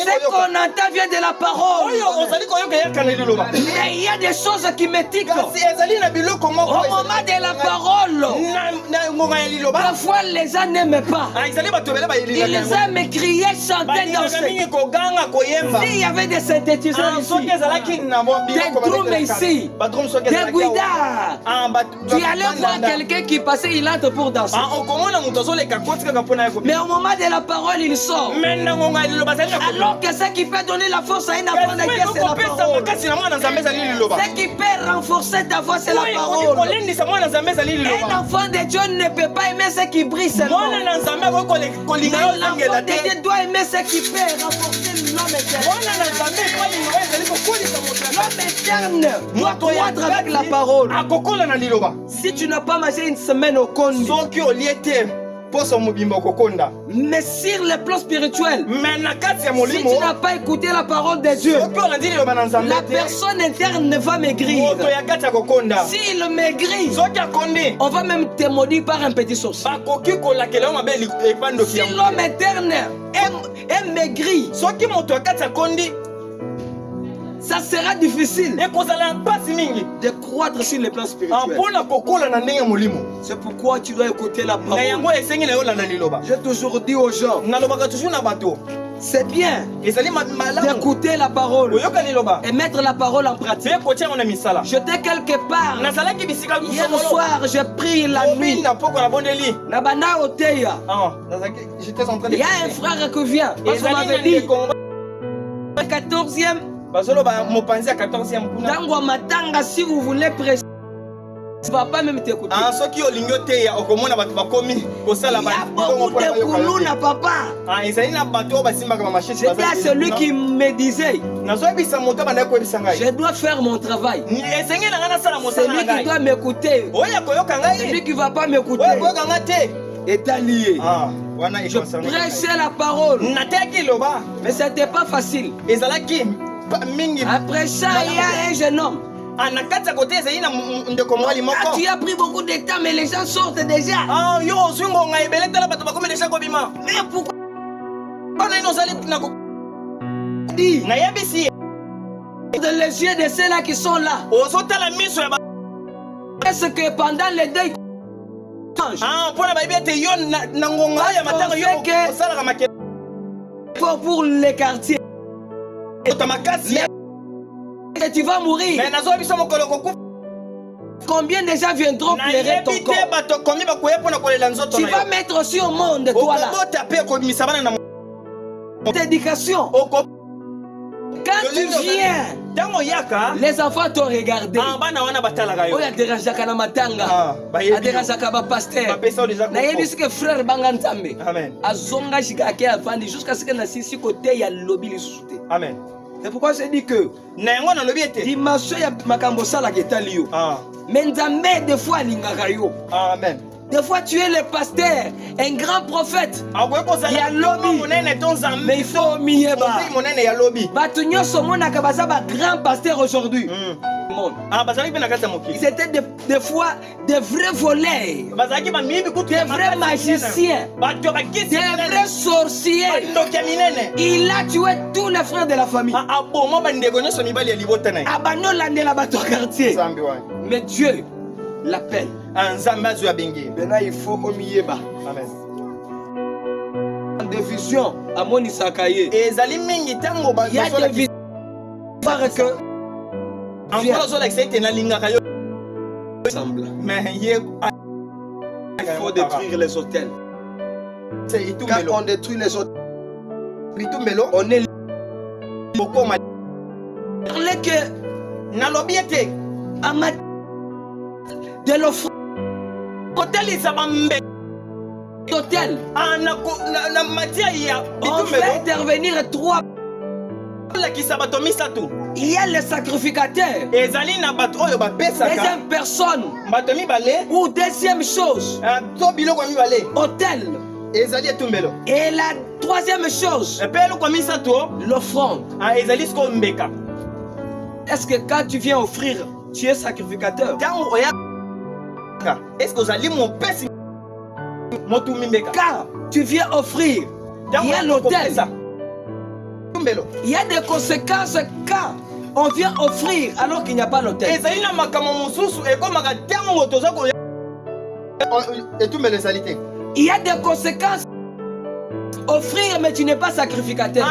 Ce qu'on entend vient de la parole. Mais il y a des choses qui me tiquent. Au moment de la parole, parfois les gens n'aiment pas. Ils aiment crier, chanter, danser. S'il y avait des synthétiseurs ici, des drums ici, des guidares, tu allais voir quelqu'un qui passait, il entre pour danser. Mais au moment de la parole, il sort. Alors que ce qui peut donner la force à un enfant de Dieu, c'est la parole. Ce qui peut renforcer ta voix, c'est la parole. Un enfant de Dieu ne peut pas aimer ce qui brille seulement. L'enfant de Dieu doit aimer ce qui peut renforcer l'homme éternel. L'homme éternel doit croître avec la parole. Si tu n'as pas mangé une semaine au Kondi, mais sur le plan spirituel, si tu n'as pas écouté la parole de Dieu, la personne interne va maigrir. S'il maigrit, on va même te maudire par un petit sauce. Si l'homme interne est maigri, ça sera difficile de croître sur le plan spirituel. C'est pourquoi tu dois écouter la parole. J'ai toujours dit aux gens, c'est bien d'écouter la parole et mettre la parole en pratique. J'étais quelque part. Hier soir, j'ai pris la nuit. Il y a un frère qui vient. Il m'avait dit 14e. Dans Matanga, si vous voulez prêcher, tu ne vas pas même t'écouter. Il y a beaucoup de koulouna, papa. J'étais à celui qui me disait, je dois faire mon travail. Celui qui doit m'écouter, celui qui ne va pas m'écouter est allié. Je prêchais la parole, mais ce n'était pas facile. Après ça, il y a un jeune homme. Tu as pris beaucoup de temps, mais les gens sortent déjà. Mais pourquoi dans les yeux de ceux-là qui sont là, est-ce que pendant les deuils, pour les quartiers, et tu vas mourir. Combien de gens viendront pleurer ton corps? Tu vas mettre aussi au monde, toi là, d'éducation. Quand tu viens, les enfants t'ont regardé. Il y a des gens qui matanga, il y a des gens qui pasteur. Il y a des frères Bangantambe. Azonga Shigake Afandi jusqu'à ce que Nassi côté y a lobby les soute. Amen. C'est pourquoi je dis que dimanche ya makambo sala ketalio. Mais nzambe des fois lingakayo. Amen. Des fois tu es le pasteur, un grand prophète. Il y a lobby. Mais il faut mieba. Batu nyoso mona kabaza ba grand pasteur aujourd'hui. Ils étaient des fois des vrais voleurs, des vrais magiciens, des vrais sorciers. Il a tué tous les frères de la famille. Mais Dieu l'appelle. Maintenant il faut omiyeba. Des visions à mon Isakaye. Il y a des visions parce que il faut détruire les hôtels. Quand on détruit les hôtels, on est de l'offre hôtel. On fait intervenir 3. Il y a les sacrificateurs. Deuxième personne. Ou deuxième chose, hôtel. Et la troisième chose, l'offrande. Est-ce que quand tu viens offrir, tu es sacrificateur? Est-ce que vous allez mon père? Quand tu viens offrir, il y a l'hôtel. Il y a des conséquences quand on vient offrir alors qu'il n'y a pas l'autel. Il y a des conséquences. Offrir mais tu n'es pas sacrificateur.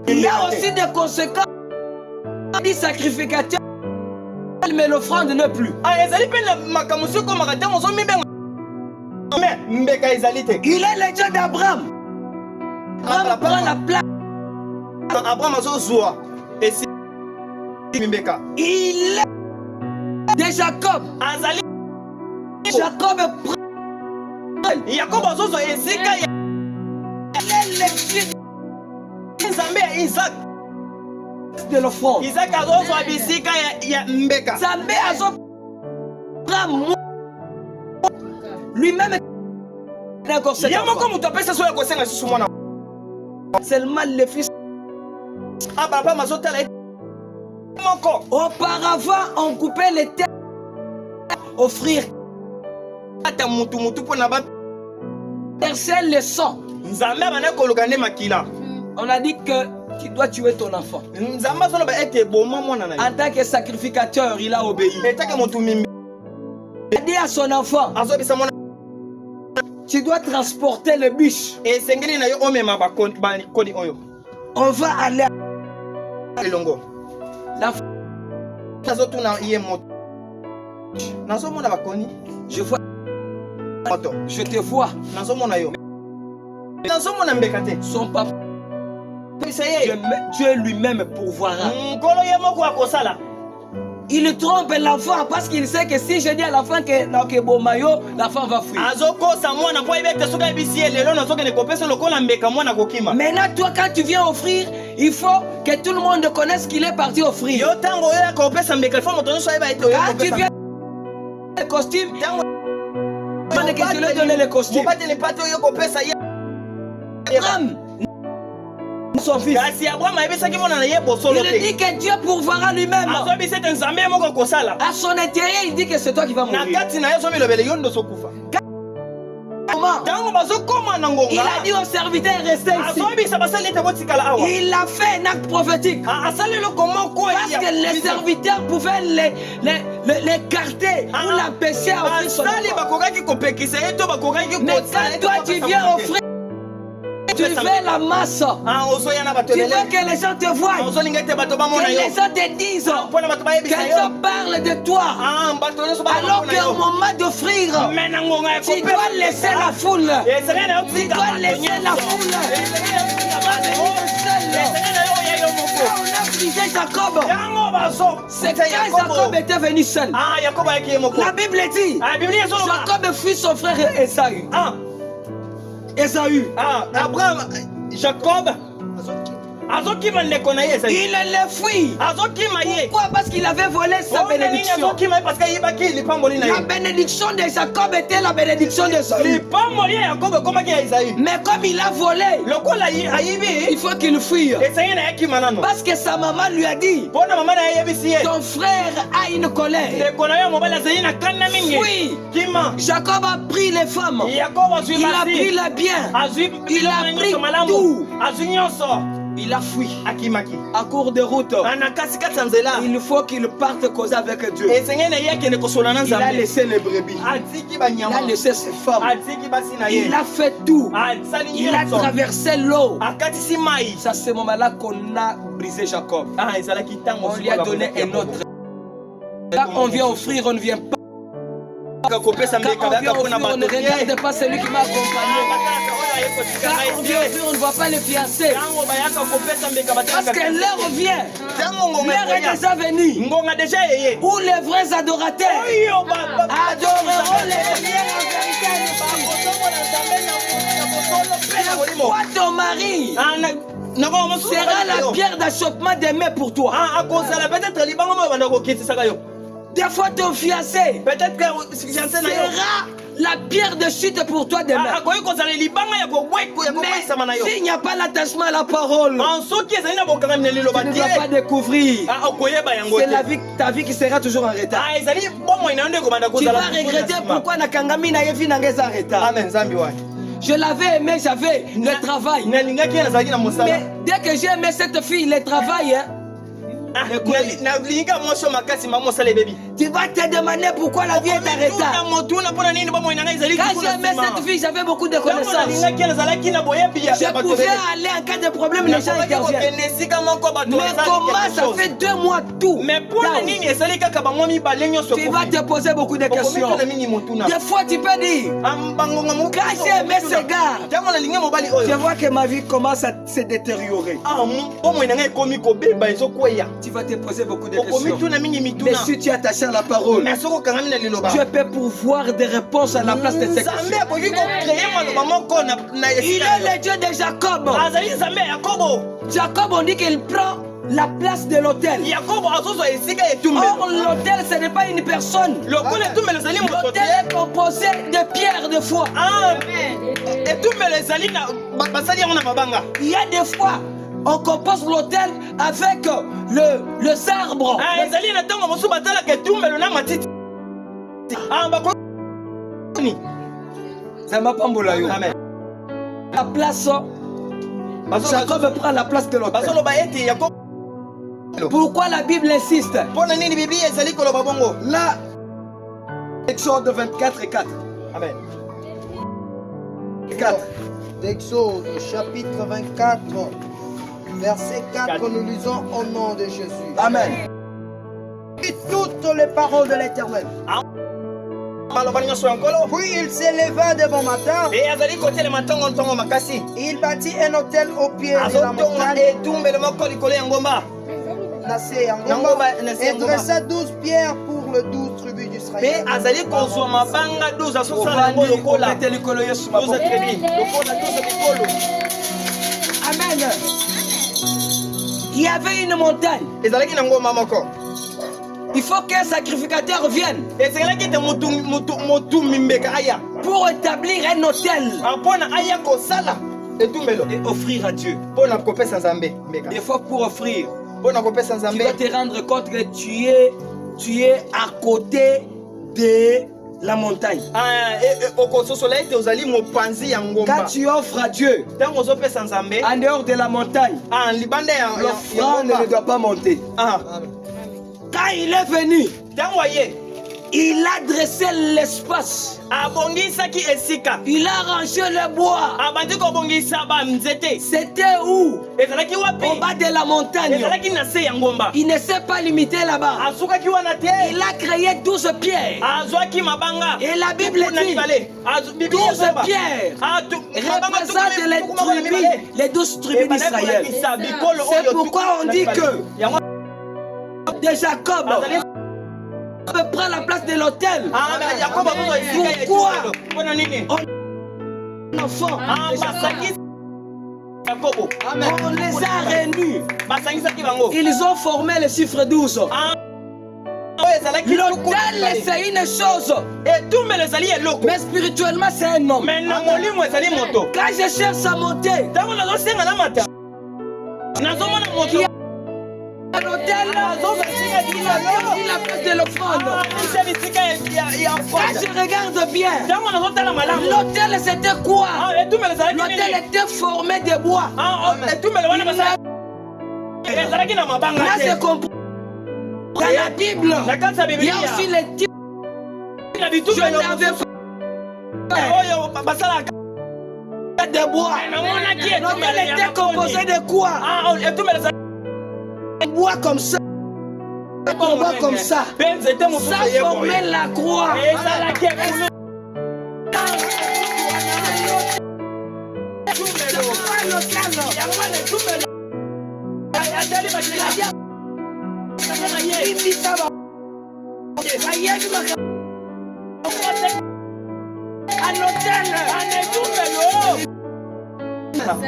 Il y a aussi des conséquences. Dit sacrificateur mais l'offrande ne plus. Il est le Dieu d'Abraham. Abraham prend la place. Il est de Jacob. Jacob prend. Isaac de l'offrande. Isaac lui-même seulement le fils. Auparavant on coupait les terres offrir verser le sang. On a dit que tu dois tuer ton enfant. En tant que sacrificateur, il a obéi. Il a dit à son enfant, tu dois transporter le bûche. On va aller à je vois. Je te vois. Son papa. Dieu lui-même pourvoira. Il trompe l'enfant parce qu'il sait que si je dis à l'enfant que bon maillot, l'enfant va fuir. Maintenant, toi, quand tu viens offrir, il faut que tout le monde connaisse qu'il est parti offrir. Quand tu viens le costume, que tu lui donnes le costume. Son fils. Il dit que Dieu pourvoira lui-même. À son intérieur, il dit que c'est toi qui vas mourir. Il a dit au serviteur restez ici. Il a fait un acte prophétique. Parce que les serviteurs pouvaient l'écarter ou l'empêcher à offrir son enfant. Mais quand toi tu viens offrir, tu fais la masse. Tu veux que les gens te voient. Que les gens te disent. Que les gens parlent de toi. Alors qu'au moment d'offrir, tu dois laisser la foule. Tu dois laisser la foule. On a brisé Jacob. C'est quand Jacob était venu seul. La Bible dit Jacob fut son frère Esaü. Esaü. Abraham, Jacob, il le fuit. Pourquoi? Parce qu'il avait volé sa bénédiction. La bénédiction de Jacob était la bénédiction de Esaü. Mais comme il a volé, il faut qu'il fuit. Parce que sa maman lui a dit ton frère a une colère. Fuis. Jacob a pris les femmes. Il a pris les biens. Il a pris tout. Il a fui. À court de route, il faut qu'il parte causer avec Dieu. Il a laissé les brebis. Il a laissé ses femmes. Il a fait tout. Il a traversé l'eau. C'est à ce moment-là qu'on a brisé Jacob. On lui a donné un autre. Là, on vient offrir, on ne vient pas. Quand on vient offrir, on ne regarde pas celui qui m'a accompagné. Quand on vient offrir, on ne voit pas les fiancés. Parce que l'heure vient. L'heure est déjà venue. Où les vrais adorateurs adoreront les lumières en vérité. Toi, ton mari sera la pierre d'achoppement des mains pour toi. Des fois ton fiancé sera la pierre de chute pour toi demain. Mais s'il n'y a pas l'attachement à la parole, tu ne vas pas découvrir. C'est ta vie qui sera toujours en retard. Tu vas regretter pourquoi Nakangami n'a pas en retard. Je l'avais aimé, j'avais le travail. Mais dès que j'ai aimé cette fille, le travail, hein, tu vas te demander pourquoi la vie est en retard. Quand j'ai aimé cette fille, j'avais beaucoup de connaissances. Je pouvais aller en cas de problème, les gens interviennent. Mais comment ça fait 2 mois tout? Tu vas te poser beaucoup de questions. Des fois, tu peux dire, quand j'ai aimé ce gars, je vois que ma vie commence à se détériorer. Tu vas te poser beaucoup de questions. Mais si tu es attaché à la parole, tu peux pouvoir des réponses à la place de ces questions. Il est le Dieu de Jacob. Jacob, on dit qu'il prend la place de l'autel. Or, l'autel, ce n'est pas une personne. L'autel est composé de pierres de foi. Il y a des fois, on compose l'autel avec le arbre. La place, Jacob prend la place de l'autel. Pourquoi la Bible insiste? Là, Exode 24 et 4. Amen. 4. D'Exode, chapitre 24, verset 4, nous lisons au nom de Jésus. Amen. Et toutes les paroles de l'Éternel. Puis il s'éleva de bon matin. Il bâtit un hôtel au pied de la montagne. Et dressa 12 pierres pour les 12 tribus d'Israël. Amen. Il y avait une montagne. Il faut qu'un sacrificateur vienne pour établir un hôtel et offrir à Dieu. Des fois pour offrir, tu vas te rendre compte que tu es à côté de la montagne. Quand tu offres à Dieu en dehors de la montagne, l'offrande ne doit pas monter. Quand il est venu, il a dressé l'espace. Il a rangé le bois. C'était où? Au bas de la montagne. Il ne s'est pas limité là-bas. Il a créé 12 pierres. Et la Bible dit 12 pierres représentent les 12 tribus d'Israël. C'est pourquoi on dit que de Jacob prend la place de l'autel. Pourquoi enfant on les a réunis. Ils ont formé le chiffre 12. L'autel c'est une chose, mais spirituellement c'est un homme. Quand je cherche à monter, l'autel, il a la place de l'offrande. Quand je regarde bien, l'autel c'était quoi? L'autel était formé de bois. Là je comprends. Dans la Bible, il y a aussi les types. Je n'avais pas de bois. L'autel était composé de quoi? Un bois comme ça. Un bois comme ça. Ça formait la croix.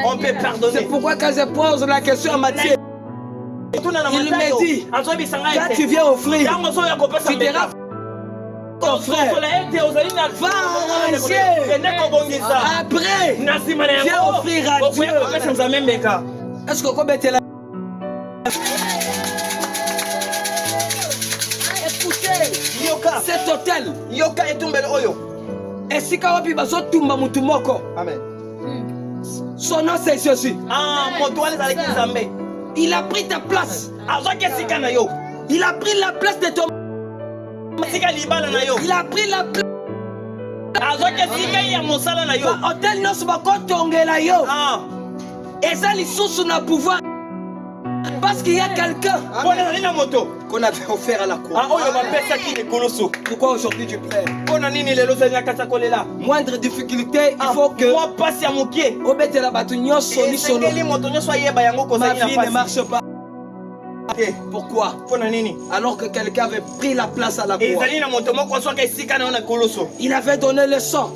On peut pardonner. C'est pourquoi quand je pose la question à Matthieu, il me dit, quand tu viens offrir, tu diras ton frère, va arranger. Après, viens offrir à Dieu. Est-ce que combien tu es là? Écoutez, cet hôtel esika wapi bazotumba mutu moko. Amen. Son nom c'est Jésus. Il a pris ta place. Il a pris la place de ton. Il a pris la place. Hôtel Nos Bakotongela yo. Et ça les sources n'a pouvoir. Parce qu'il y a quelqu'un qu'on avait offert à la croix. Pourquoi aujourd'hui tu pleures? Moindre difficulté, il faut que ma vie ne marche pas. Pourquoi? Alors que quelqu'un avait pris la place à la croix. Il avait donné le sang.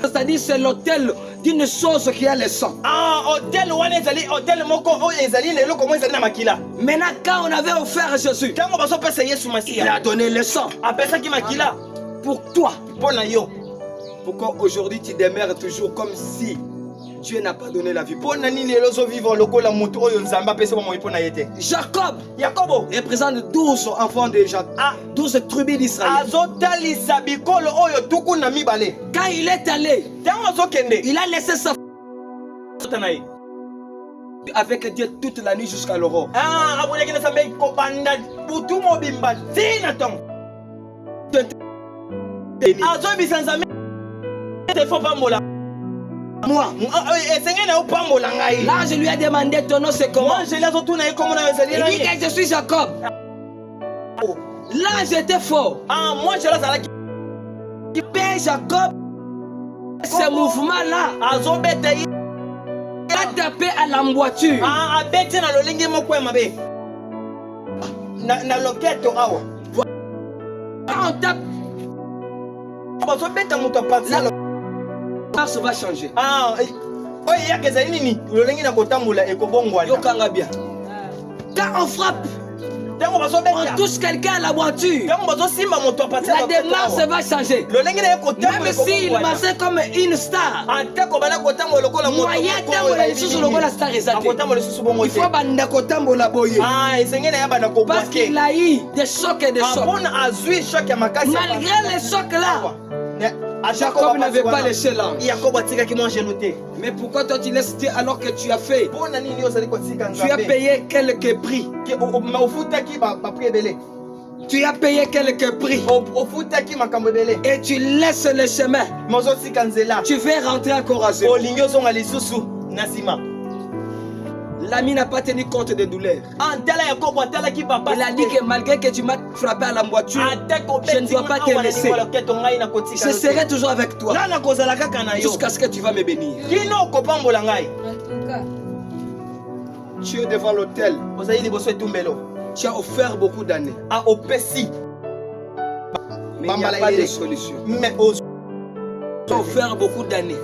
C'est-à-dire c'est l'autel d'une chose qui a le sang. Maintenant quand on avait offert Jésus, il a donné le sang. Pour toi. Pourquoi aujourd'hui tu demeures toujours comme si Dieu n'a pas donné la vie? Jacob représente 12 enfants de Jacob, 12 tribus d'Israël. Quand il est allé, il a laissé sa avec Dieu toute la nuit jusqu'à l'aurore. Moi, là je lui ai demandé ton nom c'est comment. Il dit que je suis Jacob. Là j'étais fort. Père Jacob, ce mouvement là a tapé à l'emboîture. On tape. La marche va changer. Quand on frappe, on touche quelqu'un à la voiture, la démarche va changer. Même s'il marchait comme une star, moyen la star il faut parce qu'il a eu des chocs et des chocs. Malgré les chocs là, Jacob n'avait pas laissé l'ange. Mais pourquoi toi tu laisses Dieu alors que tu as fait? Tu as payé quelques prix. Tu as payé quelques prix. Et tu laisses le chemin. Tu veux rentrer encore à zéro. L'ami n'a pas tenu compte des douleurs. Il a dit que malgré que tu m'as frappé à la voiture, je ne dois pas te laisser. Je serai toujours avec toi jusqu'à ce que tu vas me bénir. Tu es devant l'autel. Tu as offert beaucoup d'années. Mais il n'y a pas de solution. Tu as offert beaucoup d'années.